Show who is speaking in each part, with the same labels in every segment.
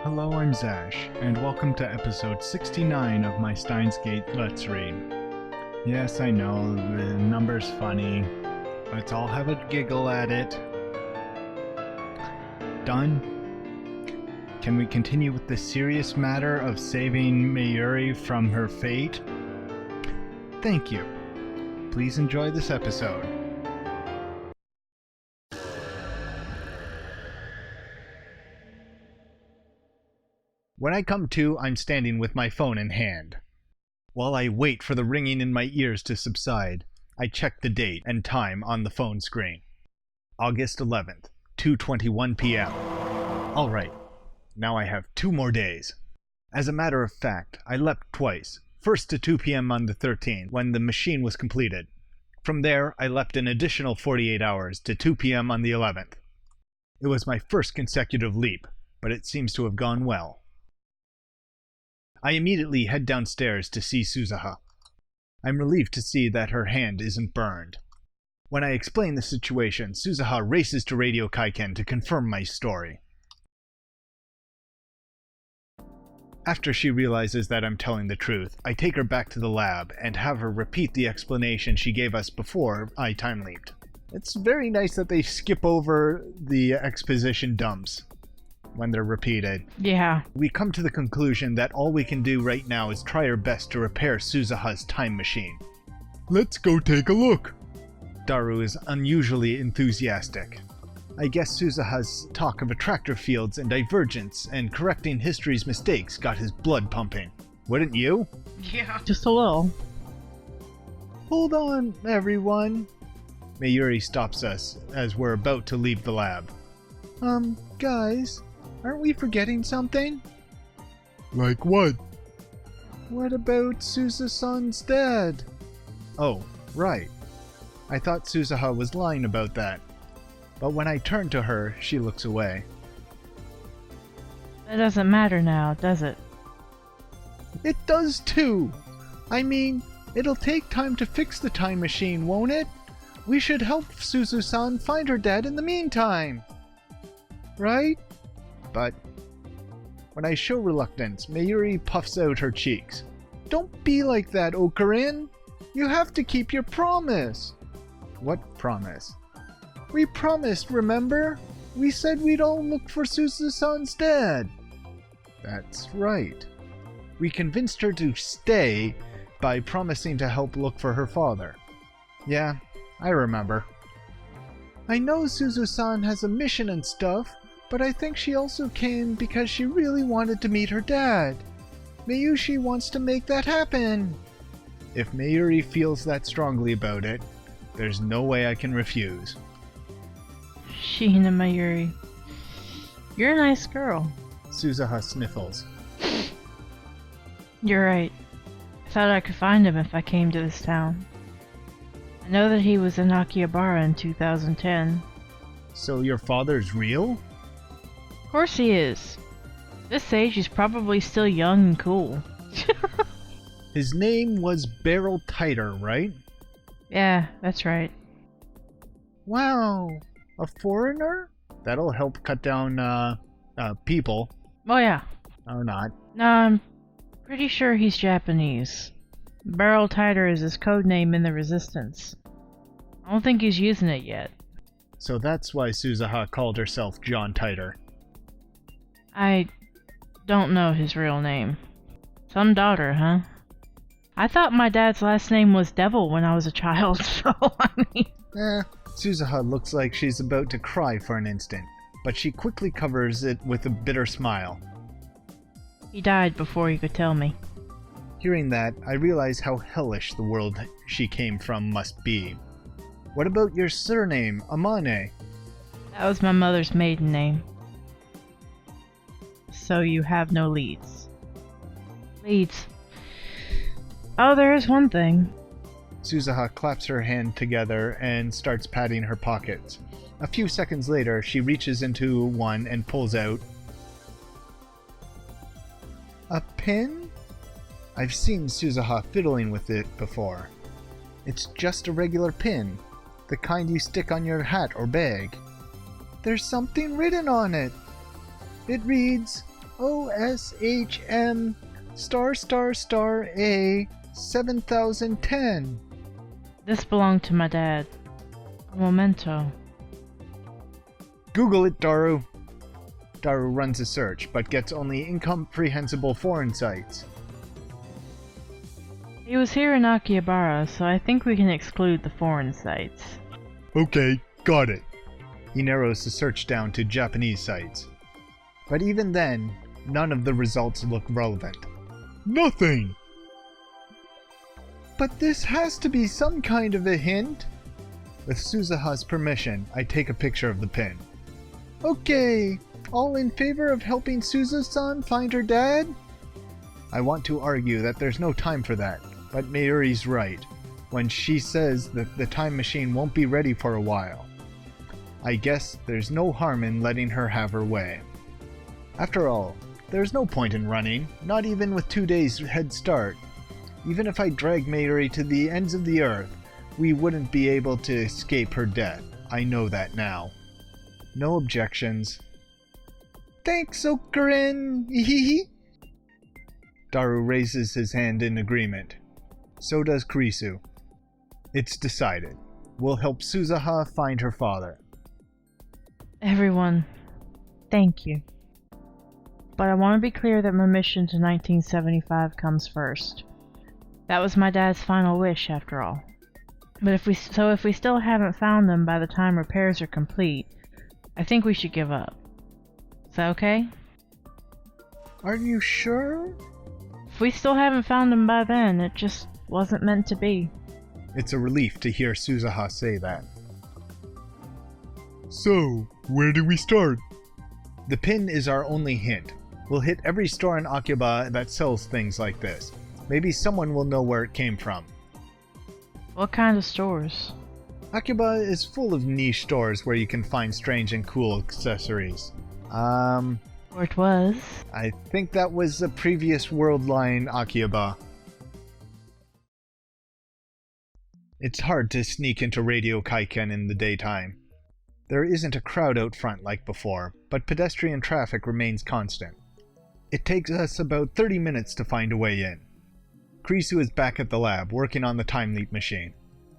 Speaker 1: Hello, I'm Zash, and welcome to episode 69 of my Steins Let's Read. Yes, I know, the number's funny. Let's all have a giggle at it. Done? Can we continue with the serious matter of saving Mayuri from her fate? Thank you. Please enjoy this episode. When I come to, I'm standing with my phone in hand. While I wait for the ringing in my ears to subside, I check the date and time on the phone screen. August 11th, 2:21 p.m. Alright, now I have 2 more days. As a matter of fact, I leapt twice, first to 2 p.m. on the 13th, when the machine was completed. From there, I leapt an additional 48 hours to 2 p.m. on the 11th. It was my first consecutive leap, but it seems to have gone well. I immediately head downstairs to see Suzuha. I'm relieved to see that her hand isn't burned. When I explain the situation, Suzuha races to Radio Kaiken to confirm my story. After she realizes that I'm telling the truth, I take her back to the lab and have her repeat the explanation she gave us before I time leaped. It's very nice that they skip over the exposition dumps when they're repeated.
Speaker 2: Yeah.
Speaker 1: We come to the conclusion that all we can do right now is try our best to repair Suzuha's time machine. Let's go take a look. Daru is unusually enthusiastic. I guess Suzuha's talk of attractor fields and divergence and correcting history's mistakes got his blood pumping. Wouldn't you?
Speaker 2: Yeah. Just a little.
Speaker 1: Hold on, everyone. Mayuri stops us as we're about to leave the lab. Guys, aren't we forgetting something? Like what? What about Suzuha-san's dad? Oh, right. I thought Suzuha was lying about that. But when I turn to her, she looks away.
Speaker 2: That doesn't matter now, does it?
Speaker 1: It does too! I mean, it'll take time to fix the time machine, won't it? We should help Suzuha-san find her dad in the meantime! Right? But when I show reluctance, Mayuri puffs out her cheeks. Don't be like that, Okarin! You have to keep your promise! What promise? We promised, remember? We said we'd all look for Suzuha-san's dad. That's right. We convinced her to stay by promising to help look for her father. Yeah, I remember. I know Suzuha-san has a mission and stuff, but I think she also came because she really wanted to meet her dad. Mayushi wants to make that happen. If Mayuri feels that strongly about it, there's no way I can refuse.
Speaker 2: Sheena Mayuri. You're a nice girl.
Speaker 1: Suzuha sniffles.
Speaker 2: You're right. I thought I could find him if I came to this town. I know that he was in Akihabara in 2010.
Speaker 1: So your father's real?
Speaker 2: Of course he is. This age he's probably still young and cool.
Speaker 1: His name was Barrel Titer, right?
Speaker 2: Yeah, that's right.
Speaker 1: Wow, a foreigner? That'll help cut down, people.
Speaker 2: Oh yeah.
Speaker 1: Or not.
Speaker 2: No, I'm pretty sure he's Japanese. Barrel Titer is his code name in the Resistance. I don't think he's using it yet.
Speaker 1: So that's why Suzuha called herself John Titer.
Speaker 2: I don't know his real name. Some daughter, huh? I thought my dad's last name was Devil when I was a child, so I mean...
Speaker 1: Suzuha looks like she's about to cry for an instant, but she quickly covers it with a bitter smile.
Speaker 2: He died before he could tell me.
Speaker 1: Hearing that, I realize how hellish the world she came from must be. What about your surname, Amane?
Speaker 2: That was my mother's maiden name. So you have no leads. Leads. Oh, there is one thing.
Speaker 1: Suzuha claps her hand together and starts patting her pockets. A few seconds later, she reaches into one and pulls out a pin? I've seen Suzuha fiddling with it before. It's just a regular pin, the kind you stick on your hat or bag. There's something written on it. It reads, OSHM ****A 7010.
Speaker 2: This belonged to my dad. A memento.
Speaker 1: Google it, Daru. Daru runs a search, but gets only incomprehensible foreign sites.
Speaker 2: He was here in Akihabara, so I think we can exclude the foreign sites.
Speaker 3: Okay, got it.
Speaker 1: He narrows the search down to Japanese sites. But even then, none of the results look relevant.
Speaker 3: Nothing!
Speaker 1: But this has to be some kind of a hint. With Suzuha's permission, I take a picture of the pin. Okay, all in favor of helping Suzu-san find her dad? I want to argue that there's no time for that, but Mayuri's right when she says that the time machine won't be ready for a while. I guess there's no harm in letting her have her way. After all, there's no point in running, not even with 2 days head start. Even if I drag Mayuri to the ends of the earth, we wouldn't be able to escape her death. I know that now. No objections. Thanks, Okurin! Hehehe. Daru raises his hand in agreement. So does Kurisu. It's decided. We'll help Suzuha find her father.
Speaker 2: Everyone, thank you. But I want to be clear that my mission to 1975 comes first. That was my dad's final wish, after all. But if we still haven't found them by the time repairs are complete, I think we should give up. Is that okay?
Speaker 1: Are you sure?
Speaker 2: If we still haven't found them by then, it just wasn't meant to be.
Speaker 1: It's a relief to hear Suzuha say that.
Speaker 3: So, where do we start?
Speaker 1: The pin is our only hint. We'll hit every store in Akiba that sells things like this. Maybe someone will know where it came from.
Speaker 2: What kind of stores?
Speaker 1: Akiba is full of niche stores where you can find strange and cool accessories.
Speaker 2: Or it was.
Speaker 1: I think that was a previous world line Akiba. It's hard to sneak into Radio Kaiken in the daytime. There isn't a crowd out front like before, but pedestrian traffic remains constant. It takes us about 30 minutes to find a way in. Kurisu is back at the lab, working on the time leap machine.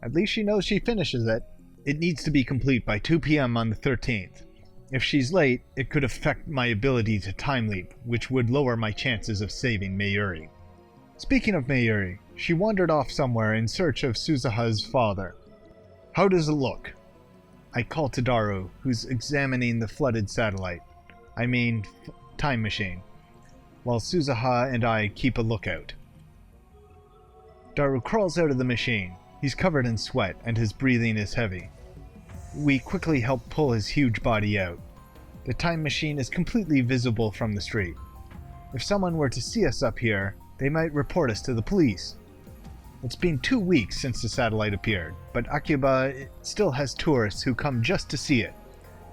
Speaker 1: At least she knows she finishes it. It needs to be complete by 2 p.m. on the 13th. If she's late, it could affect my ability to time leap, which would lower my chances of saving Mayuri. Speaking of Mayuri, she wandered off somewhere in search of Suzuha's father. How does it look? I call to Daru, who's examining the flooded satellite. Time machine. While Suzuha and I keep a lookout. Daru crawls out of the machine. He's covered in sweat, and his breathing is heavy. We quickly help pull his huge body out. The time machine is completely visible from the street. If someone were to see us up here, they might report us to the police. It's been 2 weeks since the satellite appeared, but Akiba still has tourists who come just to see it.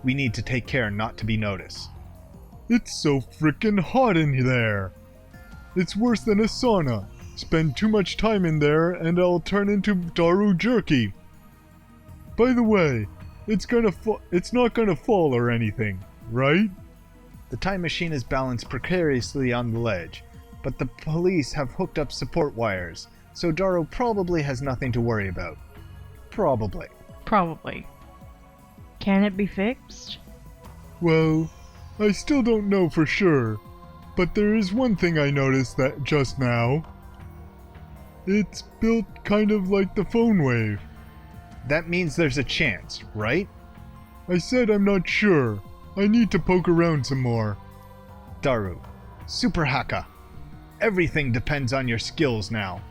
Speaker 1: We need to take care not to be noticed.
Speaker 3: It's so frickin' hot in there. It's worse than a sauna. Spend too much time in there and I'll turn into Daru jerky. By the way, it's not gonna fall or anything, right?
Speaker 1: The time machine is balanced precariously on the ledge, but the police have hooked up support wires, so Daru probably has nothing to worry about. Probably.
Speaker 2: Can it be fixed?
Speaker 3: Well, I still don't know for sure, but there is one thing I noticed that just now. It's built kind of like the phone wave.
Speaker 1: That means there's a chance, right?
Speaker 3: I said I'm not sure. I need to poke around some more.
Speaker 1: Daru, Super Hacker. Everything depends on your skills now.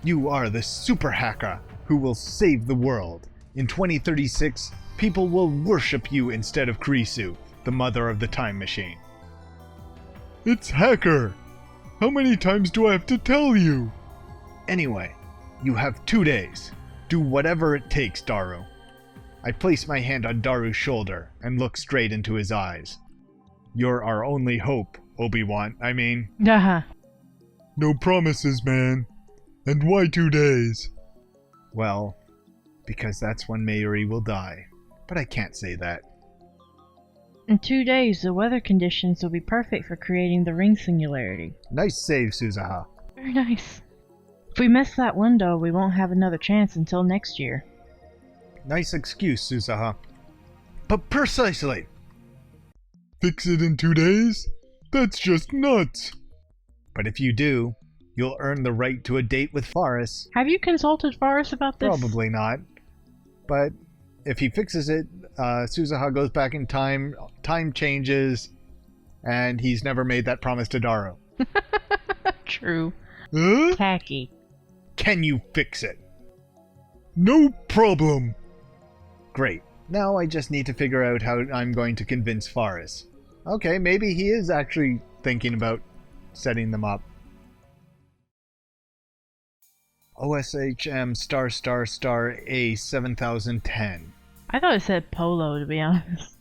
Speaker 1: You are the Super Hacker who will save the world. In 2036, people will worship you instead of Kurisu, the mother of the time machine.
Speaker 3: It's Hacker! How many times do I have to tell you?
Speaker 1: Anyway, you have 2 days. Do whatever it takes, Daru. I place my hand on Daru's shoulder and look straight into his eyes. You're our only hope, Obi-Wan,
Speaker 3: No promises, man. And why 2 days?
Speaker 1: Well, because that's when Mayuri will die. But I can't say that.
Speaker 2: In 2 days, the weather conditions will be perfect for creating the ring singularity.
Speaker 1: Nice save, Suzuha.
Speaker 2: Very nice. If we miss that window, we won't have another chance until next year.
Speaker 1: Nice excuse, Suzuha. But precisely.
Speaker 3: Fix it in 2 days? That's just nuts!
Speaker 1: But if you do, you'll earn the right to a date with Faris.
Speaker 2: Have you consulted Forrest about this?
Speaker 1: Probably not. But if he fixes it, Suzuha goes back in time changes, and he's never made that promise to Daru.
Speaker 2: True.
Speaker 3: Huh?
Speaker 2: Tacky.
Speaker 1: Can you fix it?
Speaker 3: No problem!
Speaker 1: Great. Now I just need to figure out how I'm going to convince Faris. Okay, maybe he is actually thinking about setting them up. OSHM *** A 7010.
Speaker 2: I thought it said Polo, to be honest.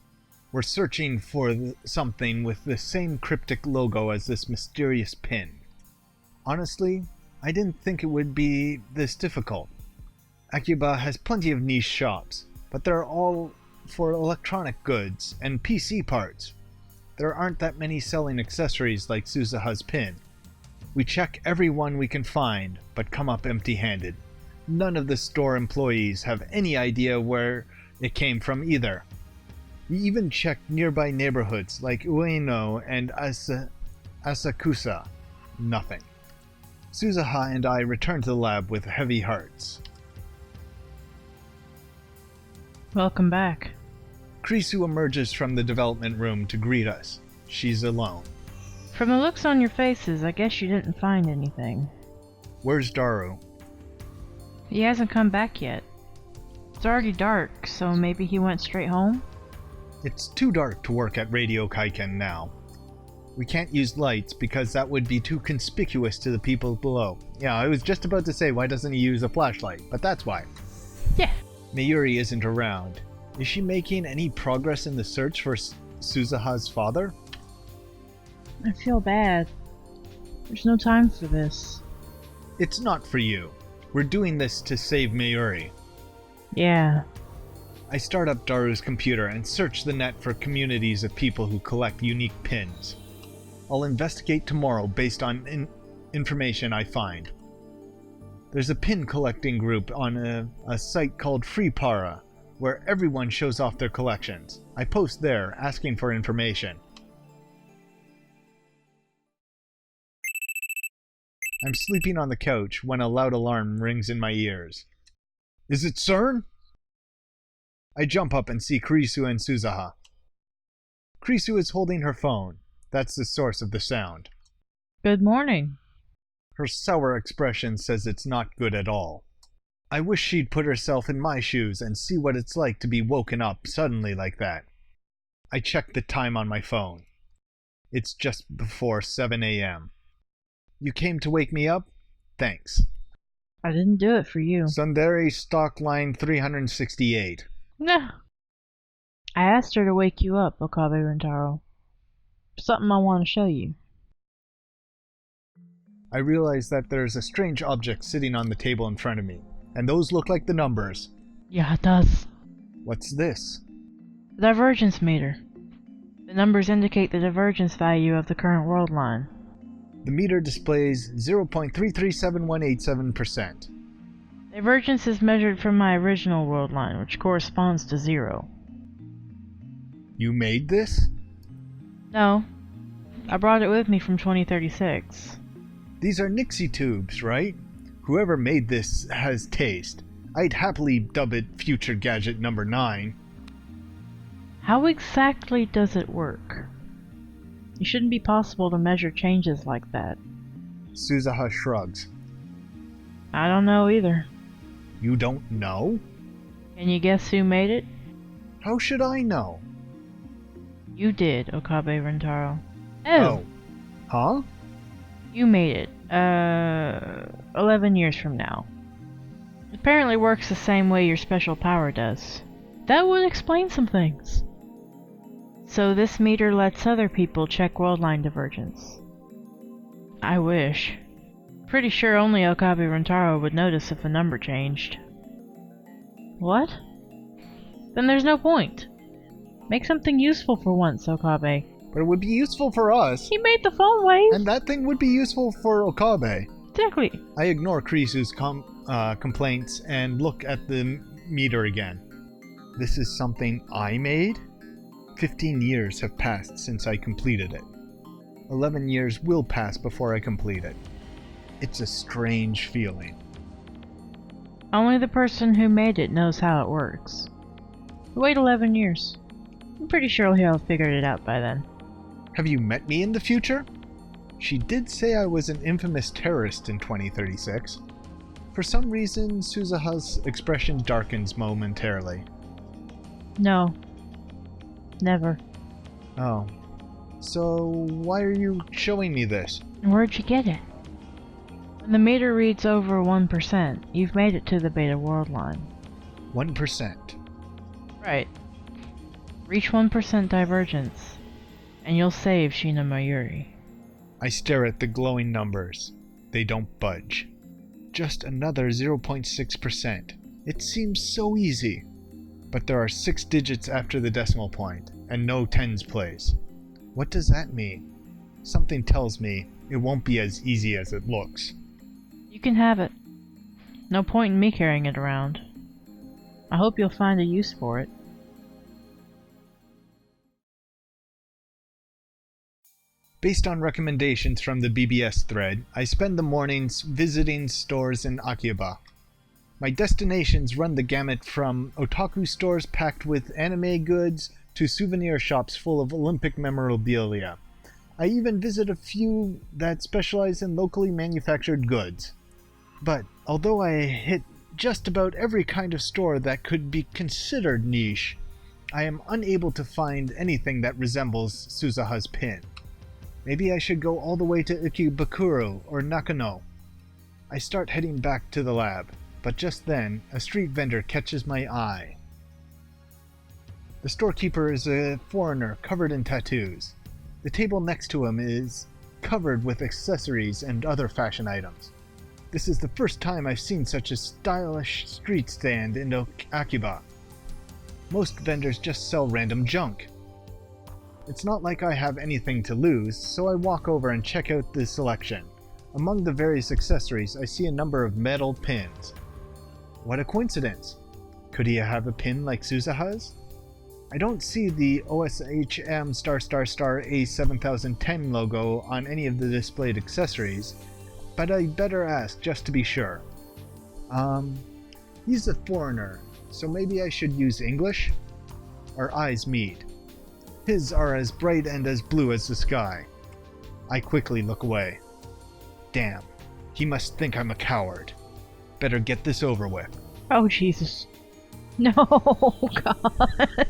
Speaker 1: We're searching for something with the same cryptic logo as this mysterious pin. Honestly, I didn't think it would be this difficult. Akiba has plenty of niche shops, but they're all for electronic goods and PC parts. There aren't that many selling accessories like Suzuha's pin. We check every one we can find, but come up empty-handed. None of the store employees have any idea where it came from either. We even checked nearby neighborhoods like Ueno and Asakusa. Nothing. Suzuha and I return to the lab with heavy hearts.
Speaker 2: Welcome back.
Speaker 1: Krisu emerges from the development room to greet us. She's alone.
Speaker 2: From the looks on your faces, I guess you didn't find anything.
Speaker 1: Where's Daru?
Speaker 2: He hasn't come back yet. It's already dark, so maybe he went straight home?
Speaker 1: It's too dark to work at Radio Kaiken now. We can't use lights because that would be too conspicuous to the people below. Yeah, I was just about to say, why doesn't he use a flashlight? But that's why.
Speaker 2: Yeah.
Speaker 1: Mayuri isn't around. Is she making any progress in the search for Suzuha's father?
Speaker 2: I feel bad. There's no time for this.
Speaker 1: It's not for you. We're doing this to save Mayuri.
Speaker 2: Yeah.
Speaker 1: I start up Daru's computer and search the net for communities of people who collect unique pins. I'll investigate tomorrow based on information I find. There's a pin collecting group on a site called FreePara, where everyone shows off their collections. I post there, asking for information. I'm sleeping on the couch when a loud alarm rings in my ears. Is it CERN? I jump up and see Krisu and Suzuha. Krisu is holding her phone. That's the source of the sound.
Speaker 2: Good morning.
Speaker 1: Her sour expression says it's not good at all. I wish she'd put herself in my shoes and see what it's like to be woken up suddenly like that. I check the time on my phone. It's just before 7 a.m. You came to wake me up? Thanks.
Speaker 2: I didn't do it for you.
Speaker 1: Sundari stock line 368.
Speaker 2: No. I asked her to wake you up, Okabe Rentaro. Something I want to show you.
Speaker 1: I realize that there's a strange object sitting on the table in front of me, and those look like the numbers.
Speaker 2: Yeah, it does.
Speaker 1: What's this?
Speaker 2: The divergence meter. The numbers indicate the divergence value of the current world line.
Speaker 1: The meter displays 0.337187%.
Speaker 2: Divergence is measured from my original world line, which corresponds to 0.
Speaker 1: You made this?
Speaker 2: No. I brought it with me from 2036.
Speaker 1: These are Nixie tubes, right? Whoever made this has taste. I'd happily dub it Future Gadget number 9.
Speaker 2: How exactly does it work? It shouldn't be possible to measure changes like that.
Speaker 1: Suzuha shrugs.
Speaker 2: I don't know either.
Speaker 1: You don't know?
Speaker 2: Can you guess who made it?
Speaker 1: How should I know?
Speaker 2: You did, Okabe Rentaro.
Speaker 1: Oh. Huh?
Speaker 2: You made it. 11 years from now. It apparently works the same way your special power does. That would explain some things. So this meter lets other people check world line divergence. I wish. Pretty sure only Okabe Rentaro would notice if a number changed. What? Then there's no point. Make something useful for once, Okabe.
Speaker 1: But it would be useful for us.
Speaker 2: He made the phone wave!
Speaker 1: And that thing would be useful for Okabe.
Speaker 2: Exactly.
Speaker 1: I ignore Krisu's complaints and look at the meter again. This is something I made? 15 years have passed since I completed it. 11 years will pass before I complete it. It's a strange feeling.
Speaker 2: Only the person who made it knows how it works. Wait 11 years. I'm pretty sure he'll have figured it out by then.
Speaker 1: Have you met me in the future? She did say I was an infamous terrorist in 2036. For some reason, Suzuha's expression darkens momentarily.
Speaker 2: No. Never.
Speaker 1: Oh. So, why are you showing me this?
Speaker 2: Where'd you get it? When the meter reads over 1%, you've made it to the Beta World line.
Speaker 1: 1%.
Speaker 2: Right. Reach 1% divergence, and you'll save Shina Mayuri.
Speaker 1: I stare at the glowing numbers. They don't budge. Just another 0.6%. It seems so easy. But there are 6 digits after the decimal point, and no tens place. What does that mean? Something tells me it won't be as easy as it looks.
Speaker 2: You can have it. No point in me carrying it around. I hope you'll find a use for it.
Speaker 1: Based on recommendations from the BBS thread, I spend the mornings visiting stores in Akiba. My destinations run the gamut from otaku stores packed with anime goods to souvenir shops full of Olympic memorabilia. I even visit a few that specialize in locally manufactured goods. But although I hit just about every kind of store that could be considered niche, I am unable to find anything that resembles Suzuha's pin. Maybe I should go all the way to Ikebukuro or Nakano. I start heading back to the lab, but just then, a street vendor catches my eye. The storekeeper is a foreigner covered in tattoos. The table next to him is covered with accessories and other fashion items. This is the first time I've seen such a stylish street stand in Akiba. Most vendors just sell random junk. It's not like I have anything to lose, so I walk over and check out the selection. Among the various accessories, I see a number of metal pins. What a coincidence! Could he have a pin like Suzuha's? I don't see the OSHM A7010 logo on any of the displayed accessories, but I better ask just to be sure. He's a foreigner, so maybe I should use English? Our eyes meet. His are as bright and as blue as the sky. I quickly look away. Damn, he must think I'm a coward. Better get this over with.
Speaker 2: Oh, Jesus. No, God.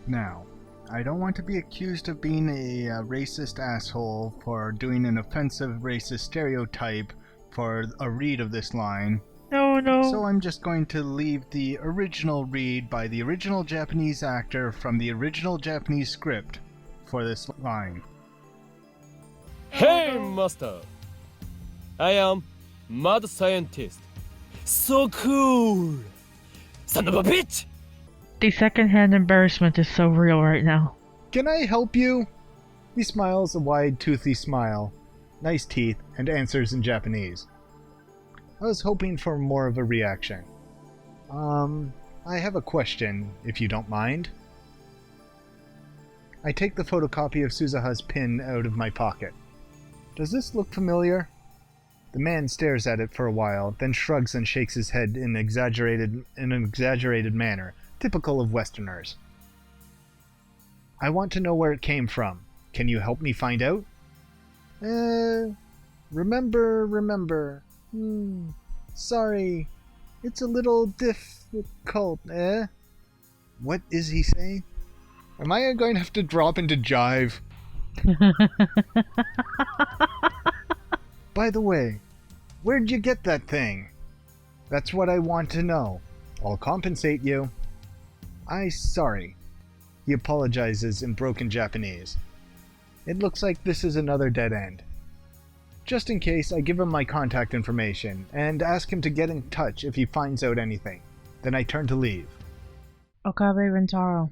Speaker 4: Now, I don't want to be accused of being a racist asshole for doing an offensive racist stereotype for a read of this line.
Speaker 2: No, no.
Speaker 4: So I'm just going to leave the original read by the original Japanese actor from the original Japanese script for this line.
Speaker 5: Hey, Master! I am mad scientist. So cool! Son of a bitch!
Speaker 2: The secondhand embarrassment is so real right now.
Speaker 1: Can I help you? He smiles a wide, toothy smile, nice teeth, and answers in Japanese. I was hoping for more of a reaction. I have a question, if you don't mind. I take the photocopy of Suzuha's pin out of my pocket. Does this look familiar? The man stares at it for a while, then shrugs and shakes his head in an exaggerated manner, typical of Westerners. I want to know where it came from. Can you help me find out? Remember. Sorry. It's a little difficult, eh? What is he saying? Am I going to have to drop into jive? By the way, where'd you get that thing? That's what I want to know. I'll compensate you. Sorry. He apologizes in broken Japanese. It looks like this is another dead end. Just in case, I give him my contact information and ask him to get in touch if he finds out anything. Then I turn to leave.
Speaker 2: Okabe Rentaro.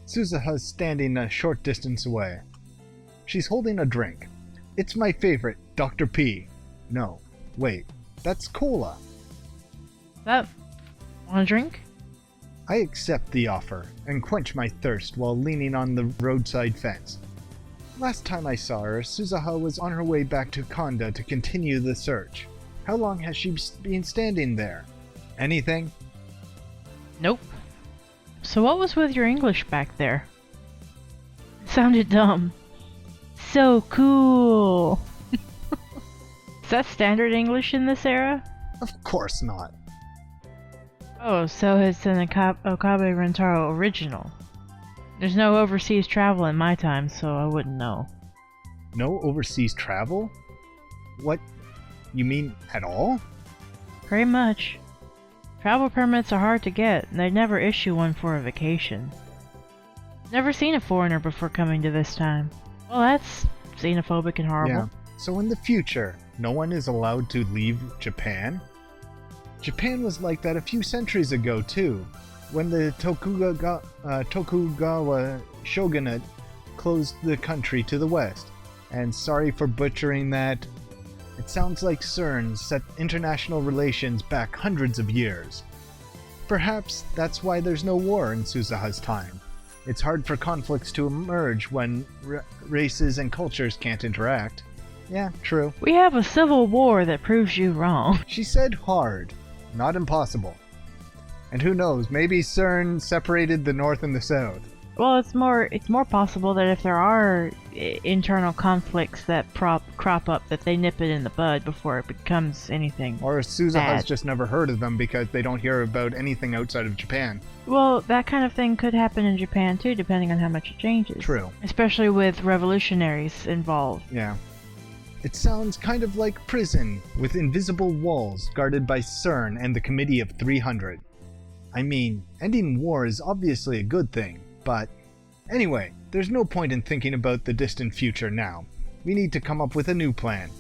Speaker 1: Suzuha's standing a short distance away. She's holding a drink. It's my favorite, Dr. P. No, wait, that's cola.
Speaker 2: That... Want a drink?
Speaker 1: I accept the offer and quench my thirst while leaning on the roadside fence. Last time I saw her, Suzuha was on her way back to Konda to continue the search. How long has she been standing there? Anything?
Speaker 2: Nope. So what was with your English back there? It sounded dumb. So cool! Is that standard English in this era?
Speaker 1: Of course not.
Speaker 2: Oh, so it's an Okabe Rentaro original. There's no overseas travel in my time, so I wouldn't know.
Speaker 1: No overseas travel? What? You mean at all?
Speaker 2: Pretty much. Travel permits are hard to get, and they'd never issue one for a vacation. Never seen a foreigner before coming to this time. Well, that's xenophobic and horrible.
Speaker 1: Yeah. So in the future, no one is allowed to leave Japan? Japan was like that a few centuries ago, too, when the Tokugawa shogunate closed the country to the west. And sorry for butchering that. It sounds like CERN set international relations back hundreds of years. Perhaps that's why there's no war in Suzuha's time. It's hard for conflicts to emerge when races and cultures can't interact. Yeah, true.
Speaker 2: We have a civil war that proves you wrong.
Speaker 1: She said hard, not impossible. And who knows, maybe CERN separated the North and the South.
Speaker 2: Well, it's more possible that if there are internal conflicts that crop up, that they nip it in the bud before it becomes anything.
Speaker 1: Or Suzuha's
Speaker 2: bad.
Speaker 1: just never heard of them because they don't hear about anything outside of Japan.
Speaker 2: Well, that kind of thing could happen in Japan too, depending on how much it changes.
Speaker 1: True.
Speaker 2: Especially with revolutionaries involved.
Speaker 1: Yeah. It sounds kind of like prison, with invisible walls guarded by CERN and the Committee of 300. I mean, ending war is obviously a good thing, but... Anyway, there's no point in thinking about the distant future now. We need to come up with a new plan.